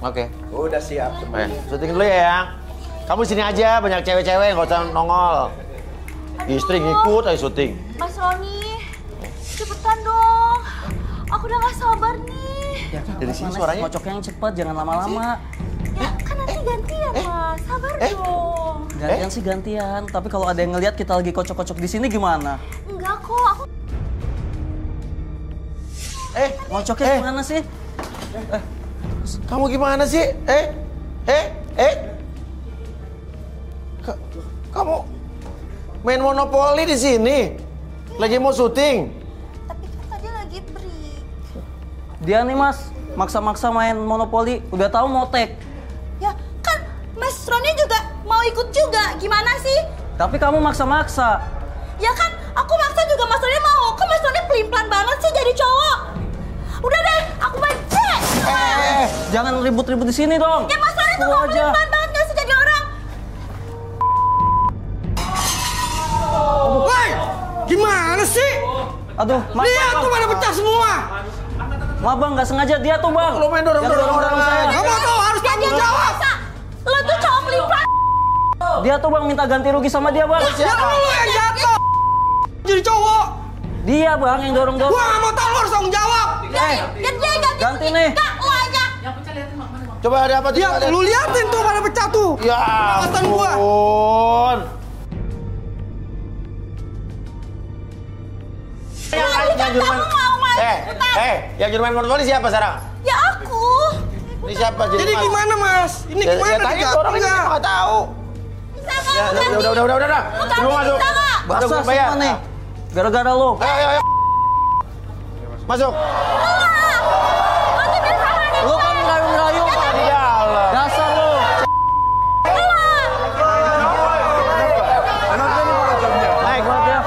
Oke. Udah siap semuanya. Syuting dulu ya, Yang. Kamu sini aja, banyak cewek-cewek, nggak usah nongol. Istri ngikut aja syuting. Mas Roni, cepetan dong. Aku udah gak sabar nih. Ya, dari sini suaranya. Kocoknya yang cepet, jangan lama-lama. Ya kan nanti gantian, Mas. Sabar dong. Gantian sih gantian, tapi kalau ada yang ngeliat kita lagi kocok-kocok di sini gimana? Enggak kok, aku... Ngocoknya gimana sih? Kamu gimana sih? Kamu main monopoli di sini? Lagi mau syuting? Tapi kan tadi lagi break. Dia nih mas, maksa-maksa main monopoli, udah tahu mau take. Ya kan Mas Roni juga mau ikut juga, gimana sih? Tapi kamu maksa-maksa. Ya kan aku maksa juga Mas Roni mau. Kok Mas Roni pelin-pelan banget sih jadi cowok? Udah deh, aku benci. Jangan ribut-ribut di sini dong. Ya Mas Roni tuh mau pelin-pelan banget gak sih jadi orang? Woi, gimana sih? Aduh, maaf, Lihat tuh pada pecah semua. Maaf bang, nggak sengaja dia tuh bang. Lo main dorong-dorong orang saya. aja. Kamu tuh harus tanggung jawab. Lo tuh cowok pelin-pelan. Dia tuh bang minta ganti rugi sama dia bang. Ya lu yang jatuh. Jadi cowok. Dia bang yang dorong-dorong. Gua nggak mau tahu, lu harus tanggung jawab. Dan dia ganti nih. Enggak, lo aja. Coba ada apa? Ya, lu liatin tuh pada pecah tuh. Ya Kekuatan gua. ampun. Yang juru main. Yang juru main monopoli siapa sekarang? Ya aku. Ini siapa jadi? Jadi gimana mas? Ini gimana? Ya tanya orang ini nggak tahu. Ya udah. Lu masuk. Basah semua nih. Gara-gara lo. Ayo. Masuk. Lo kan ngerayu-ngerayu. Di dalam. Dasar lo. Naik. Ya.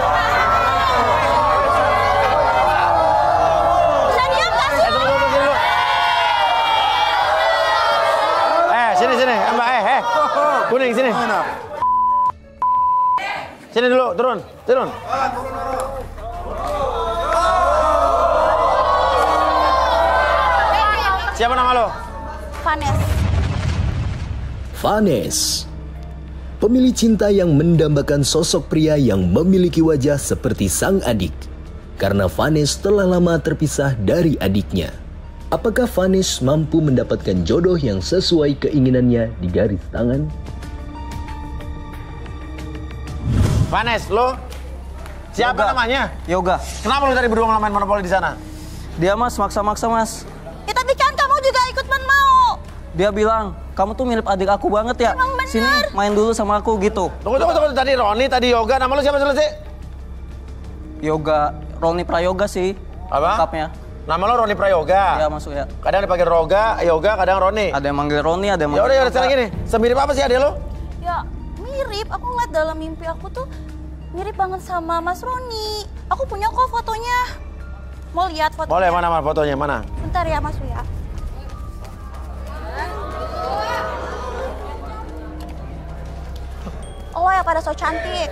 Sini. Mbak, Kuning, sini. Sini dulu, turun. Siapa nama lo? Vanes. Pemilih cinta yang mendambakan sosok pria yang memiliki wajah seperti sang adik. Karena Vanes telah lama terpisah dari adiknya. Apakah Vanes mampu mendapatkan jodoh yang sesuai keinginannya di garis tangan? Vanes, lo? Siapa Yoga. namanya? Yoga. Kenapa lo tadi berdua main monopoli di sana? Dia mas maksa-maksa mas. Ya tapi kan kamu juga ikut mau. Dia bilang, kamu tuh mirip adik aku banget ya. Emang bener. Sini main dulu sama aku gitu. Tunggu. Tadi Roni, tadi Yoga. Nama lo siapa sih? Yoga, Roni Prayoga sih. Apa? Lengkapnya. Nama lo Roni Prayoga. Ya masuk ya. Kadang dipanggil Yoga, kadang Roni. Ada yang manggil Roni, ada yang Ya manggil udah Yoga. sekarang gini. Semirip apa sih adek lo? Ya mirip, aku ngeliat dalam mimpi aku tuh mirip banget sama Mas Roni. Aku punya kok fotonya. Mau lihat fotonya? Boleh, mana fotonya, mana? Bentar ya Mas Uya. Lo yang pada so cantik.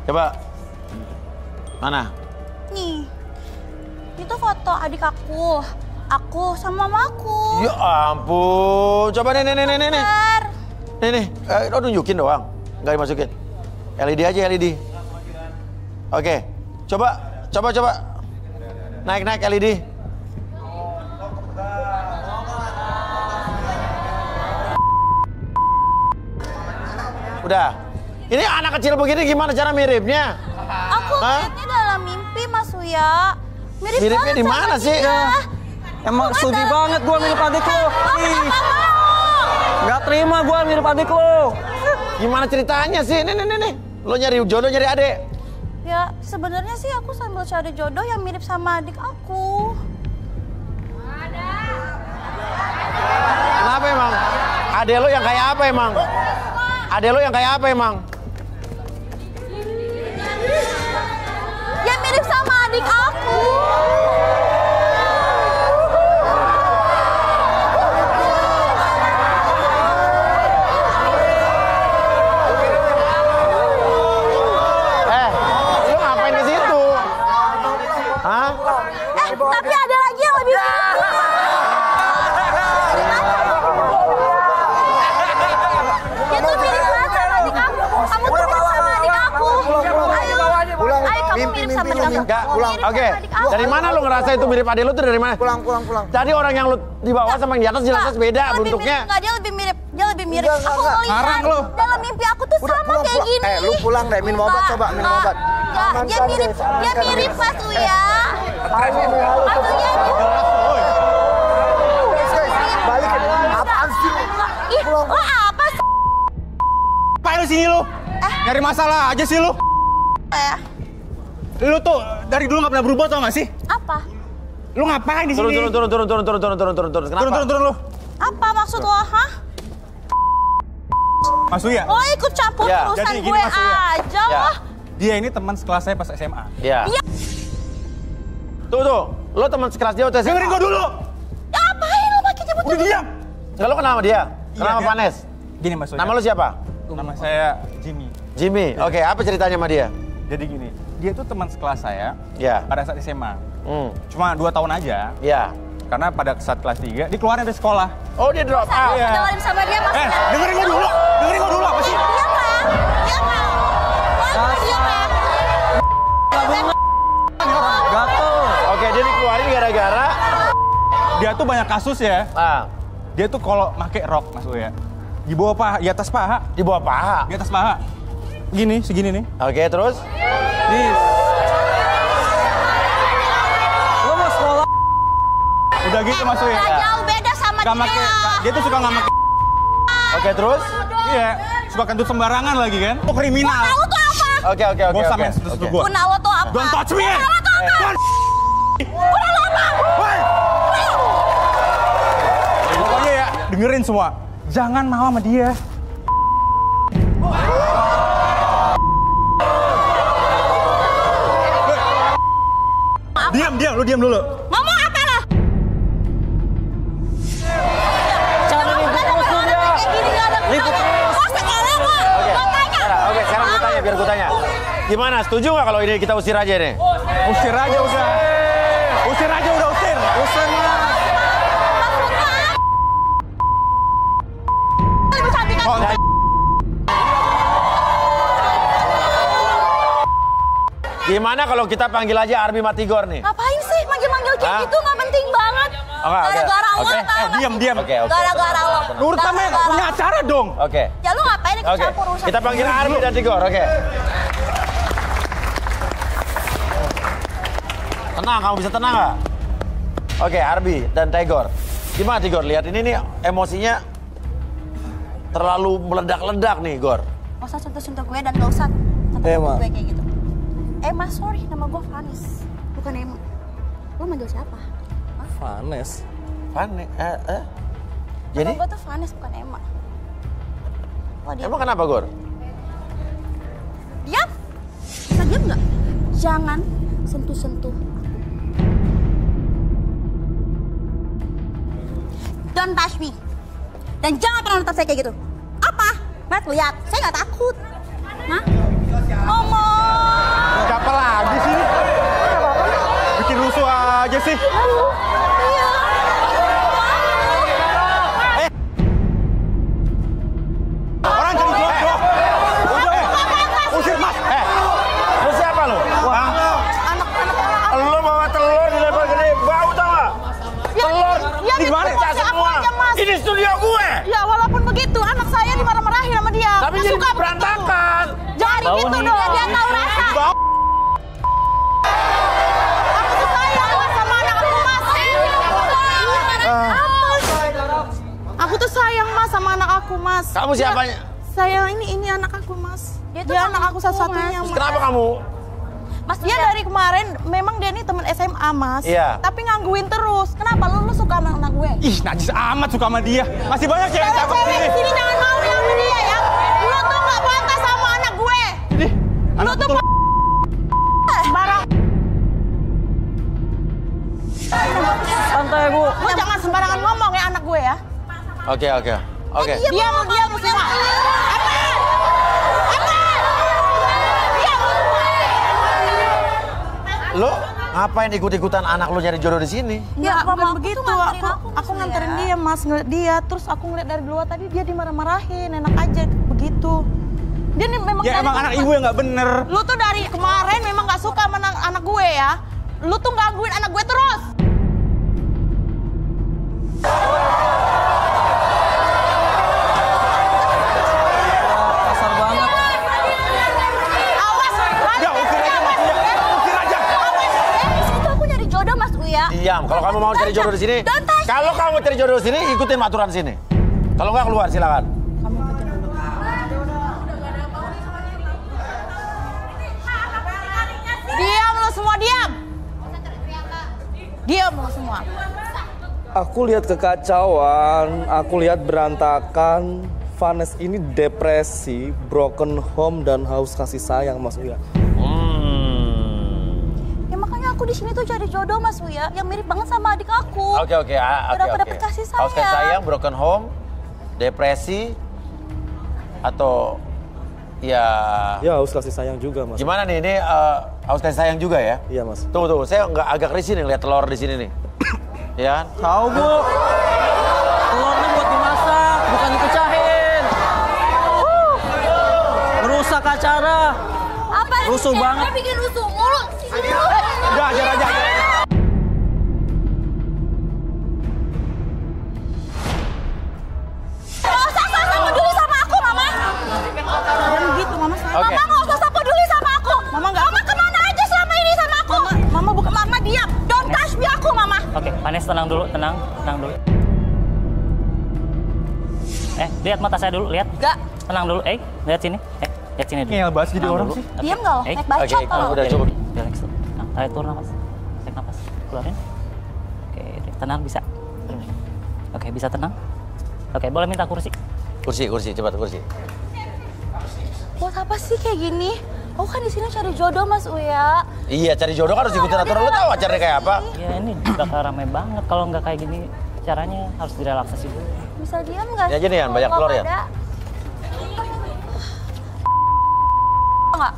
Coba. Mana? Nih, itu foto adik aku. Aku sama mamaku. Ya ampun. Coba nih. Bentar. Nih. Lo nunjukin doang. Nggak dimasukin. LED aja, LED. Oke. Coba. Naik LED. Udah. Ini anak kecil begini gimana cara miripnya? Aku lihatnya dalam mimpi Mas Uya. Miripnya banget di sama mana sih? dia. Emang studi banget gua mirip adik lo. Ih, Mau. nggak terima gua mirip adik lo. Gimana ceritanya sih? Nih. Lo nyari jodoh, nyari adek. Ya sebenarnya sih aku sambil cari jodoh yang mirip sama adik aku. Kenapa emang? Adek lo yang kayak apa emang? Ya mirip sama adik aku. Lo ngapain ke situ? Hah? Tapi ada lebih mirip. Dia tuh mirip banget sama adik aku. Kamu tuh mirip sama adik aku. Ayo kamu mirip sama adik aku. Enggak, Kamu mirip oke. sama adik aku. Dari mana lu ngerasa itu mirip adik lu tuh dari mana? Pulang. Tadi orang yang lu di bawah sama yang di atas jelas beda bentuknya. Enggak, dia lebih mirip. Dia lebih mirip. Enggak, Aku enggak. ngeliat Ngarang lu. dalam mimpi aku tuh sama kayak gini. Lu pulang deh, minum obat, coba minum obat. Enggak, dia mirip Mas Uya. Mas Uya. Balikin. Apaan sih? Ih, lo apa sih? Ngapain lu sini lu? Nyari masalah aja sih lu. Lu tuh dari dulu gak pernah berubah tau gak sih? Apa? Lu ngapain di sini? Turun. Kenapa? Turun lu. Apa maksud lo, hah? Mas Uya, Lo ikut campur Ya, urusan jadi gini, gue Mas Uya. aja Ya. loh. dia ini teman sekelas saya pas SMA. Iya. Iya. Tuh. Lo teman sekelas dia waktu SMA. Dengerin gua dulu. Ngapain lo pakai jemput Udah diam. Enggak, lo kenal sama dia? Kenal sama Iya, Vanes? Gini Mas Uya. Nama lo siapa? Nama saya Jimmy. Jimmy. Oke, apa ceritanya sama dia? Jadi gini, dia tuh teman sekelas saya Ya. pada saat SMA. Hmm. Cuma 2 tahun aja. Ya. Karena pada saat kelas 3 dikeluarin dari sekolah. Oh, dia drop out. Aku dengerin sama dia Mas. Dengerin gua dulu. Dengerin gua dulu apa sih? Diam lah. Diam lah. Lo diam lah. Gatel. Oke, dia dikeluarin gara-gara Dia tuh banyak kasus ya. Dia tuh kalau make rok Mas Uya. Di bawah paha, di atas paha. di bawah paha. Di atas paha. Gini, segini nih. Oke, terus? Nih. Lo mau sekolah? Udah gitu Mas Uya. Nggak jauh beda sama Gak make, dia. dia tuh suka nggak make. Oke, terus? Iya, suka kentut sembarangan lagi kan. Itu kriminal. Kunal lo tuh apa? Oke. Gak usah main sentuh-sentuh gua. Kunal lo tuh apa? Don't touch me! Kunal lo tuh apa? Kunal lo apa? Woi! Pokoknya ya, dengerin semua. Jangan mau sama dia. Diam, lu diam dulu. Ngomong apa lo? Jangan ribut terus lu dia. Ribut terus. Kok sekarang lo? Oke. Lo tanya. Oke, sekarang gue tanya, biar gue tanya. Gimana, setuju nggak kalau ini kita usir aja nih? Usir aja udah. Usir aja udah, usir. Usir lah. Lebih cantik kan? Oh, Gimana kalau kita panggil aja Arbi Matigor nih? Ngapain sih manggil-manggil kayak Hah? gitu? Nggak penting banget. Oke. Gara-gara lo Oke. tau nggak? diam. Oke. Gara-gara lo. Nurut sama yang Gara-gara. punya acara dong. Oke. Ya lu ngapain ikut Oke. campur urusan? Kita panggil Arbi dan Tigor, oke. Tenang, kamu bisa tenang nggak? Oke, Arbi dan Tigor. Gimana Tigor? Lihat ini nih emosinya terlalu meledak-ledak nih, Gor. Gak usah sentuh-sentuh gue dan gak usah sentuh-sentuh gue kayak gitu. Emma, sorry, nama gue Vanes, bukan Emma. Lo manggil siapa? Vanes. Pane, Jadi? Jadi, Nama gue tuh Vanes, bukan Emma. Oh, diam. emang kenapa, Gor? Diam! Bisa diam nggak? Jangan sentuh-sentuh aku. Don't touch me. Dan jangan pernah nonton saya kayak gitu. Apa? Mas, lihat. Saya nggak takut. Hah? Ngomong. Siapa lagi sih? Bikin rusuh aja sih. Iya. Orang jadi jodoh. Usir Mas. Lu siapa lu? Lu bawa telur dilempar gede, bau tau nggak? Telur Ya, di mana? pecah semua. Aja, Mas. Ini studio gue. Ya walaupun begitu, anak saya dimarah-marahin sama dia. Tapi Dia jadi suka berantakan. Jadi Bau gitu nih. dong, dia tahu rasa. Bau. Aku tuh sayang Mas, sama anak aku, Mas. Aku tuh sayang Mas sama anak aku, Mas. Kamu siapanya? Sayang, ini anak aku, Mas. Dia anak aku satu-satunya, Mas. Kenapa kamu? Mas, dia dari kemarin memang dia ini teman SMA, Mas. Iya. Tapi gangguin terus. Kenapa lu suka sama anak gue? Ih, najis amat suka sama dia. Masih banyak cewek cakep Cewek sini. di sini jangan mau ya sama dia ya. Lu tuh nggak pantas sama anak gue. Ih, Lu anak tuh betul. sembarang. Santai, Bu. Lu jangan sembarangan ngomong ya anak gue ya. Oke. Diam semua. Lu Ngapain ikut-ikutan anak lu nyari jodoh di sini? Ya, bukan mama begitu. tuh nganterin Aku Mas nganterin Uya. dia, Mas, ngeliat dia. Terus aku ngeliat dari luar tadi dia dimarah-marahin, enak aja begitu. Dia nih memang Ya dari emang anak ibu yang nggak bener. Lu tuh dari kemarin memang gak suka sama anak gue ya. Lu tuh gangguin anak gue terus. Kasar banget. Awas, Udah, usir aja Mas Uya. Usir aja. Di situ aku nyari jodoh Mas Uya. Diam, kalau kamu mau cari jodoh di sini. Don't touch. Kalau kamu cari jodoh di sini, ikutin aturan sini. Kalau nggak keluar, silakan. diam lu semua, diam. Diam lu semua. Aku lihat kekacauan, aku lihat berantakan. Vanes ini depresi, broken home dan haus kasih sayang, Mas Uya. Ya makanya aku di sini tuh cari jodoh Mas Uya yang mirip banget sama adik aku. Oke. Udah pada dapet kasih sayang. Haus kasih sayang, broken home, depresi, atau ya Ya, haus kasih sayang juga, Mas. gimana nih? Ini haus kasih sayang juga ya? Iya, Mas. Tunggu, saya nggak agak risih nih lihat telur di sini nih. Ya kan? Tahu Bu, telurnya buat dimasak, bukan dipecahin. Merusak acara. Apa? Rusuh banget. Dia bikin rusuh mulu. Sini dulu. Udah, ajar aja. Nggak usah peduli sama aku, Mama. Jangan gitu, Mama sayang. Oke. Mama nggak usah peduli sama aku. Mama nggak- Mama kemana aja selama ini sama aku? Mama bukan Mama diam. Don't touch me aku, Mama. Oke, Vanes tenang dulu, tenang dulu. Lihat mata saya dulu, lihat. Enggak. Tenang dulu, lihat sini. Lihat sini dulu. Ngeyel banget jadi Tenang orang dulu. sih. Diam nggak lo? Naik bacot Oke, kalau. udah cukup. Relax dulu. Nah, tarik turun nafas. Tarik nafas, keluarin. Oke, tenang bisa. Oke, bisa tenang. Oke, boleh minta kursi. Kursi, cepat kursi. Buat apa sih kayak gini? Aku kan di sini cari jodoh Mas Uya. Iya, cari jodoh kan harus ikutin aturan. Lu tahu acaranya kayak apa? Ya ini bakal rame banget kalau nggak kayak gini. Caranya harus direlaksasi dulu. Bisa diam nggak Ya aja nih, Yan, banyak Kalau telur, Yan. ada. Nggak?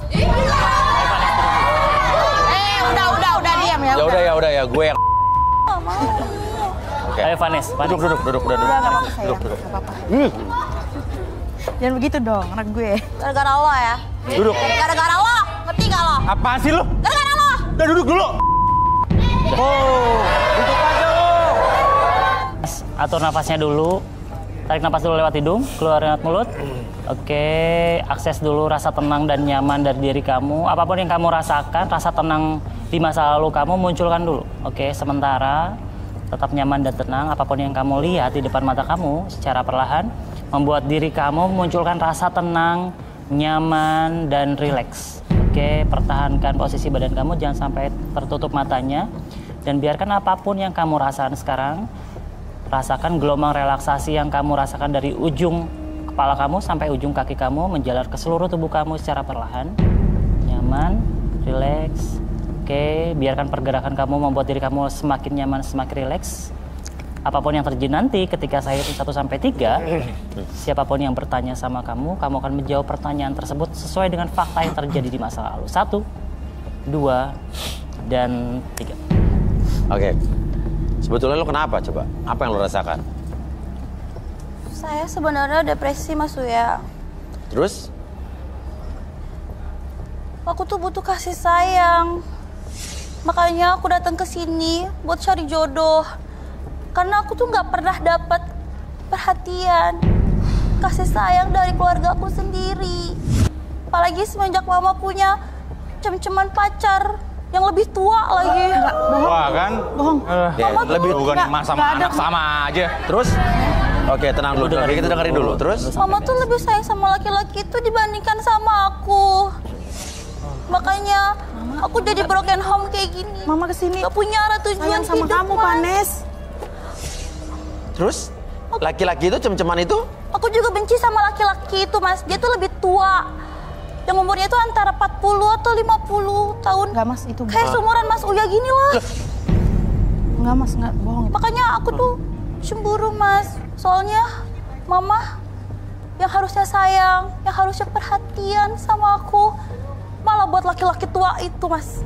udah diam ya. Ya udah ya, gue yang Nggak mau. Oke. Ayo Vanes, Duduk, udah duduk. Udah nggak apa-apa sayang. Duduk. Nggak apa-apa. Jangan begitu dong, anak gue. Gara-gara lo ya. Duduk. Gara-gara lo. Ngerti nggak lo? Apaan sih lu? Gara-gara lo. Udah duduk dulu. Duduk aja lu. Atur nafasnya dulu. Tarik nafas dulu lewat hidung, keluarin lewat mulut. Oke, akses dulu rasa tenang dan nyaman dari diri kamu. Apapun yang kamu rasakan, rasa tenang di masa lalu kamu munculkan dulu. Oke, sementara tetap nyaman dan tenang. Apapun yang kamu lihat di depan mata kamu secara perlahan membuat diri kamu memunculkan rasa tenang, nyaman, dan rileks. Oke, pertahankan posisi badan kamu, jangan sampai tertutup matanya. Dan biarkan apapun yang kamu rasakan sekarang, rasakan gelombang relaksasi yang kamu rasakan dari ujung kepala kamu sampai ujung kaki kamu menjalar ke seluruh tubuh kamu secara perlahan. Nyaman, rileks. Oke, biarkan pergerakan kamu membuat diri kamu semakin nyaman, semakin rileks. Apapun yang terjadi nanti ketika saya hitung 1 sampai 3, siapapun yang bertanya sama kamu akan menjawab pertanyaan tersebut sesuai dengan fakta yang terjadi di masa lalu. 1, 2, dan 3. Oke. Sebetulnya lu kenapa coba? Apa yang lu rasakan? Saya sebenarnya depresi Mas Uya. Terus? Aku tuh butuh kasih sayang. Makanya aku datang ke sini buat cari jodoh. Karena aku tuh nggak pernah dapat perhatian, kasih sayang dari keluarga aku sendiri. Apalagi semenjak mama punya cem-ceman pacar yang lebih tua lagi. Wah kan? Bohong. Lebih Bukan emak sama anak sama aja. Terus? Oke, tenang dulu. Kita dengerin dulu. Terus? Mama tuh lebih sayang sama laki-laki itu dibandingkan sama aku. Makanya aku jadi broken home kayak gini. Mama kesini Gak punya arah tujuan sayang sama hidup, kamu, Mas. Panes. Terus? Laki-laki itu cem-ceman itu? Aku juga benci sama laki-laki itu, Mas. Dia tuh lebih tua. Yang umurnya tuh antara 40 atau 50 tahun. Enggak, Mas, itu Kayak seumuran Mas Uya gini lah. Enggak, Mas, enggak bohong. Makanya aku tuh cemburu, Mas. Soalnya mama yang harusnya sayang, yang harusnya perhatian sama aku, malah buat laki-laki tua itu, Mas.